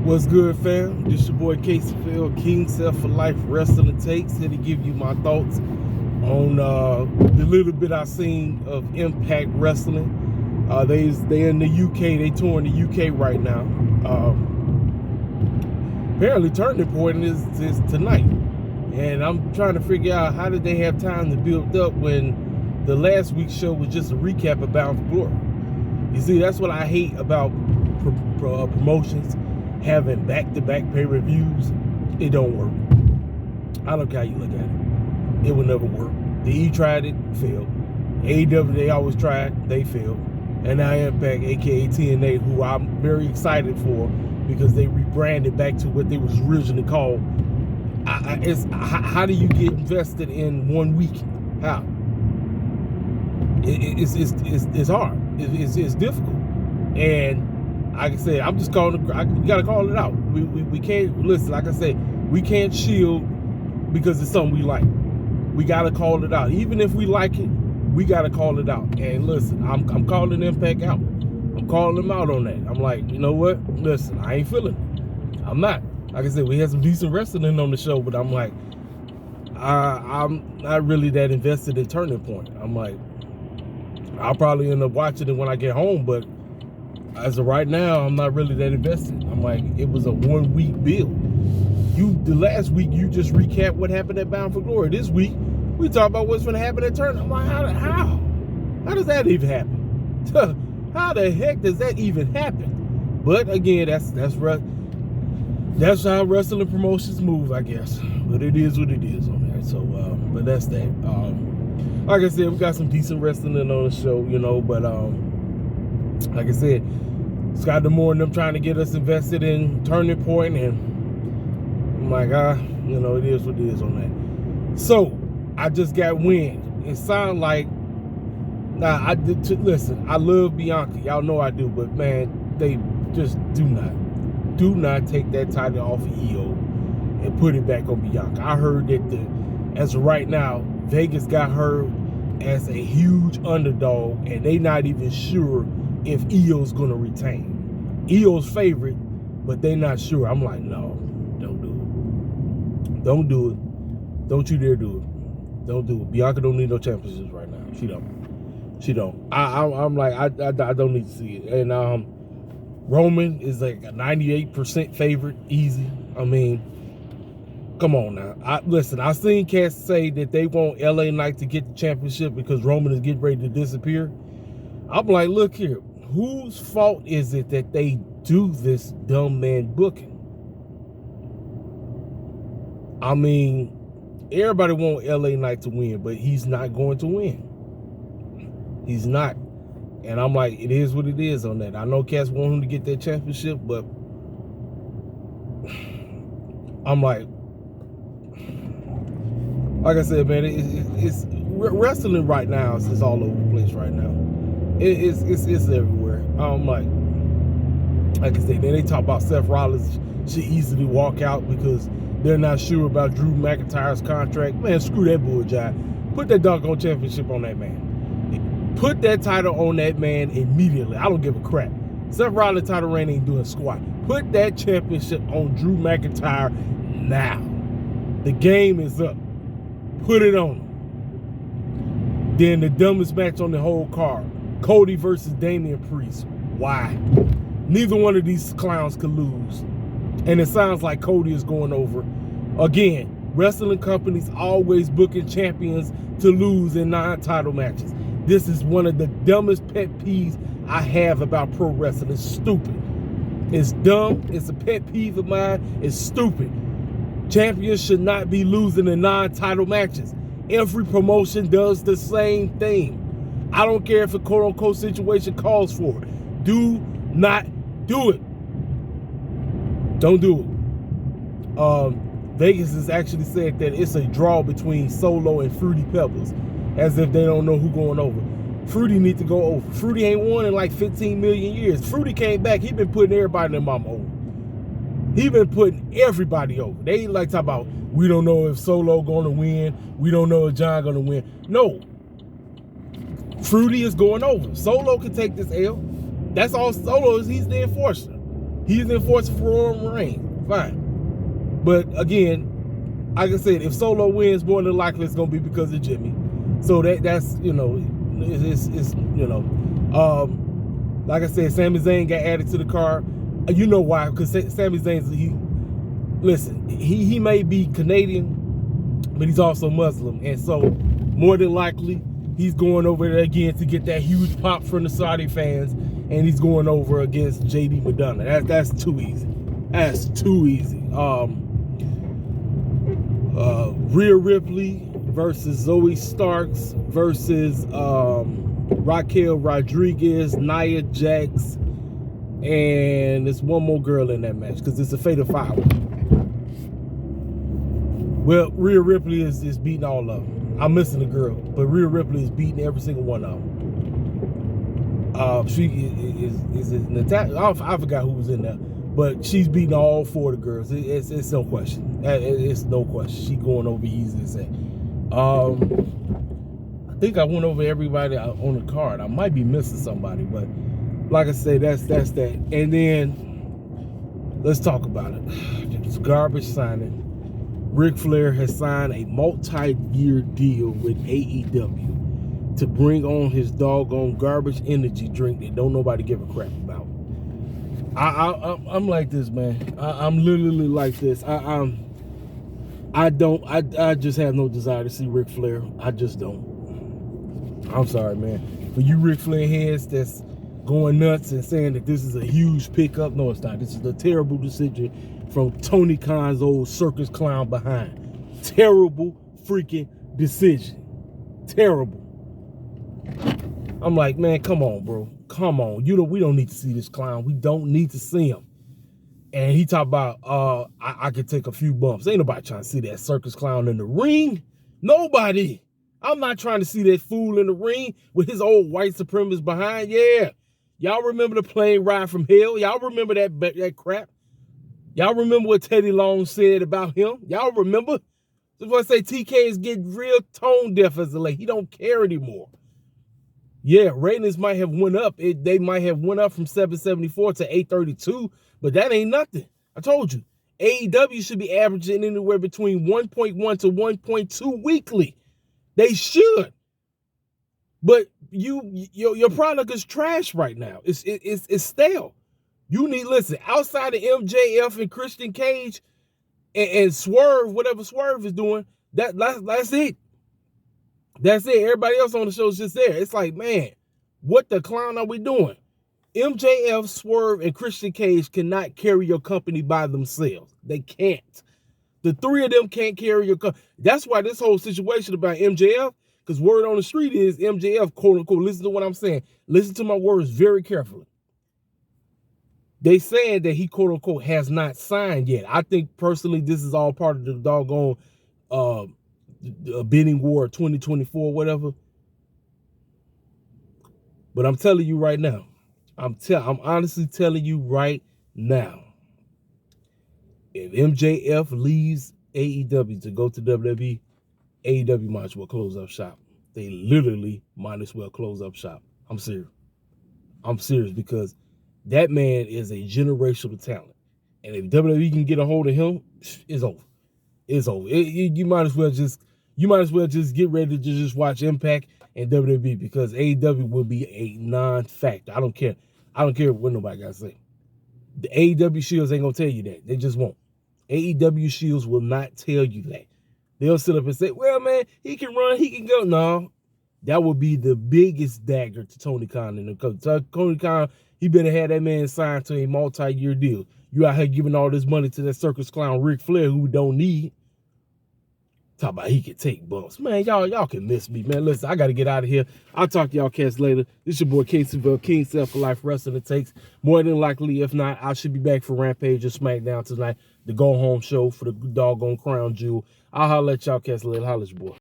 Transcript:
What's good, fam? This your boy Casey Phil, King Self for Life Wrestling Takes, here to give you my thoughts on the little bit I've seen of Impact Wrestling. They in the UK, they touring the UK right now. Apparently Turning Point is tonight. And I'm trying to figure out how did they have time to build up when the last week's show was just a recap of Bound for Glory. You see, that's what I hate about promotions. Having back-to-back pay-per-views, it don't work. I don't care how you look at it. It will never work. The E tried it, failed. AEW, they always tried, they failed. And now Impact, aka TNA, who I'm very excited for because they rebranded back to what they was originally called. How do you get invested in 1 week? How? It's hard. It's difficult. And like I said, I'm just calling. You gotta call it out. We can't listen. Like I said, we can't shield because it's something we like. We gotta call it out. Even if we like it, we gotta call it out. And listen, I'm calling Impact out. I'm calling them out on that. I'm like, you know what? Listen, I ain't feeling it. I'm not. Like I said, we had some decent wrestling on the show, but I'm like, I'm not really that invested in Turning Point. I'm like, I'll probably end up watching it when I get home, but as of right now, I'm not really that invested. I'm like, it was a 1 week build. The last week, you just recap what happened at Bound for Glory. This week, we talk about what's going to happen at Turn. I'm like, how does that even happen? How the heck does that even happen? But again, that's how wrestling promotions move, I guess. But it is what it is on there. So, but that's that. Like I said, we got some decent wrestling on the show, you know, but like I said, Scott D'Amore and them trying to get us invested in Turning Point, and I'm like, you know, it is what it is on that. So I just got wind. It sounded like, listen, I love Bianca, y'all know I do, but man, they just do not take that title off of EO and put it back on Bianca. I heard that as of right now, Vegas got her as a huge underdog, and they not even sure if EO's gonna retain. EO's favorite, but they not sure. I'm like, no, don't do it. Don't do it. Don't you dare do it. Don't do it. Bianca don't need no championships right now. She don't. I'm like, I don't need to see it. And Roman is like a 98% favorite, easy. I mean, come on now. Listen, I seen cats say that they want LA Knight to get the championship because Roman is getting ready to disappear. I'm like, look here. Whose fault is it that they do this dumb man booking? I mean, everybody want LA Knight to win, but he's not going to win. He's not. And I'm like, it is what it is on that. I know cats want him to get that championship, but I'm like I said, man, it's wrestling right now is all over the place right now. It's everywhere. I'm like I said, then they talk about Seth Rollins should easily walk out because they're not sure about Drew McIntyre's contract. Man, screw that bull jive. Put that doggone championship on that man. Put that title on that man immediately. I don't give a crap. Seth Rollins' title reign ain't doing squat. Put that championship on Drew McIntyre now. The game is up. Put it on him. Then the dumbest match on the whole card. Cody versus Damian Priest. Why? Neither one of these clowns could lose. And it sounds like Cody is going over. Again, wrestling companies always booking champions to lose in non-title matches. This is one of the dumbest pet peeves I have about pro wrestling. It's stupid. It's dumb. It's a pet peeve of mine. It's stupid. Champions should not be losing in non-title matches. Every promotion does the same thing. I don't care if a quote-unquote situation calls for it. Do not do it. Don't do it. Vegas has actually said that it's a draw between Solo and Fruity Pebbles, as if they don't know who going over. Fruity need to go over. Fruity ain't won in like 15 million years. Fruity came back. He been putting everybody in their mama over. He been putting everybody over. They like talk about, we don't know if Solo going to win. We don't know if John going to win. No. Fruity is going over. Solo can take this L. That's all Solo is. He's the enforcer. He's enforcing for Roman Reigns. Fine. But again, like I said, if Solo wins, more than likely it's gonna be because of Jimmy. So that's you know, it's you know, like I said, Sami Zayn got added to the card. You know why? Because Sami Zayn's he may be Canadian, but he's also Muslim, and so more than likely he's going over there again to get that huge pop from the Saudi fans, and he's going over against JD Madonna. That's too easy. That's too easy. Rhea Ripley versus Zoe Starks versus Raquel Rodriguez, Nia Jax, and there's one more girl in that match because it's a fatal five. Well, Rhea Ripley is beating all of them. I'm missing a girl, but Rhea Ripley is beating every single one of them. She is Natasha. I forgot who was in there, but she's beating all four of the girls. It's no question. It's no question. She's going over easy as that. I think I went over everybody on the card. I might be missing somebody, but like I say, that's that. And then let's talk about it. It's garbage signing. Ric Flair has signed a multi-year deal with AEW to bring on his doggone garbage energy drink that don't nobody give a crap about. I'm like this, man. I'm literally like this. I just have no desire to see Ric Flair. I just don't. I'm sorry, man. For you Ric Flair heads that's going nuts and saying that this is a huge pickup, no, it's not. This is a terrible decision from Tony Khan's old circus clown behind. Terrible freaking decision. Terrible. I'm like, man, come on, bro. Come on. We don't need to see this clown. We don't need to see him. And he talked about, I could take a few bumps. Ain't nobody trying to see that circus clown in the ring. Nobody. I'm not trying to see that fool in the ring with his old white supremacist behind. Yeah. Y'all remember the plane ride from hell? Y'all remember that crap? Y'all remember what Teddy Long said about him? Y'all remember? That's why I say TK is getting real tone deaf as of late. He don't care anymore. Yeah, ratings might have went up. They might have went up from 774 to 832, but that ain't nothing. I told you. AEW should be averaging anywhere between 1.1 to 1.2 weekly. They should. But your product is trash right now. It's stale. You need, listen, outside of MJF and Christian Cage and Swerve, whatever Swerve is doing, that's it. That's it. Everybody else on the show is just there. It's like, man, what the clown are we doing? MJF, Swerve, and Christian Cage cannot carry your company by themselves. They can't. The three of them can't carry your company. That's why this whole situation about MJF, because word on the street is MJF, quote unquote, listen to what I'm saying. Listen to my words very carefully. They saying that he, quote unquote, has not signed yet. I think personally this is all part of the doggone bidding war 2024, whatever. But I'm telling you right now, I'm honestly telling you right now, if MJF leaves AEW to go to WWE, AEW might as well close up shop. They literally might as well close up shop. I'm serious. I'm serious because that man is a generational talent. And if WWE can get a hold of him, it's over. It's over. You might as well just get ready to just watch Impact and WWE because AEW will be a non-factor. I don't care. I don't care what nobody got to say. The AEW Shields ain't going to tell you that. They just won't. AEW Shields will not tell you that. They'll sit up and say, well, man, he can run, he can go. No, that would be the biggest dagger to Tony Khan. And Tony Khan, he better have that man signed to a multi-year deal. You out here giving all this money to that circus clown Ric Flair who we don't need. Talk about he can take bumps. Man, y'all can miss me, man. Listen, I got to get out of here. I'll talk to y'all cats later. This your boy Caseyville, King Self for Life Wrestling It Takes. More than likely, if not, I should be back for Rampage or SmackDown tonight. The go-home show for the doggone crown jewel. I'll holler at y'all cats later. Holla at your boy.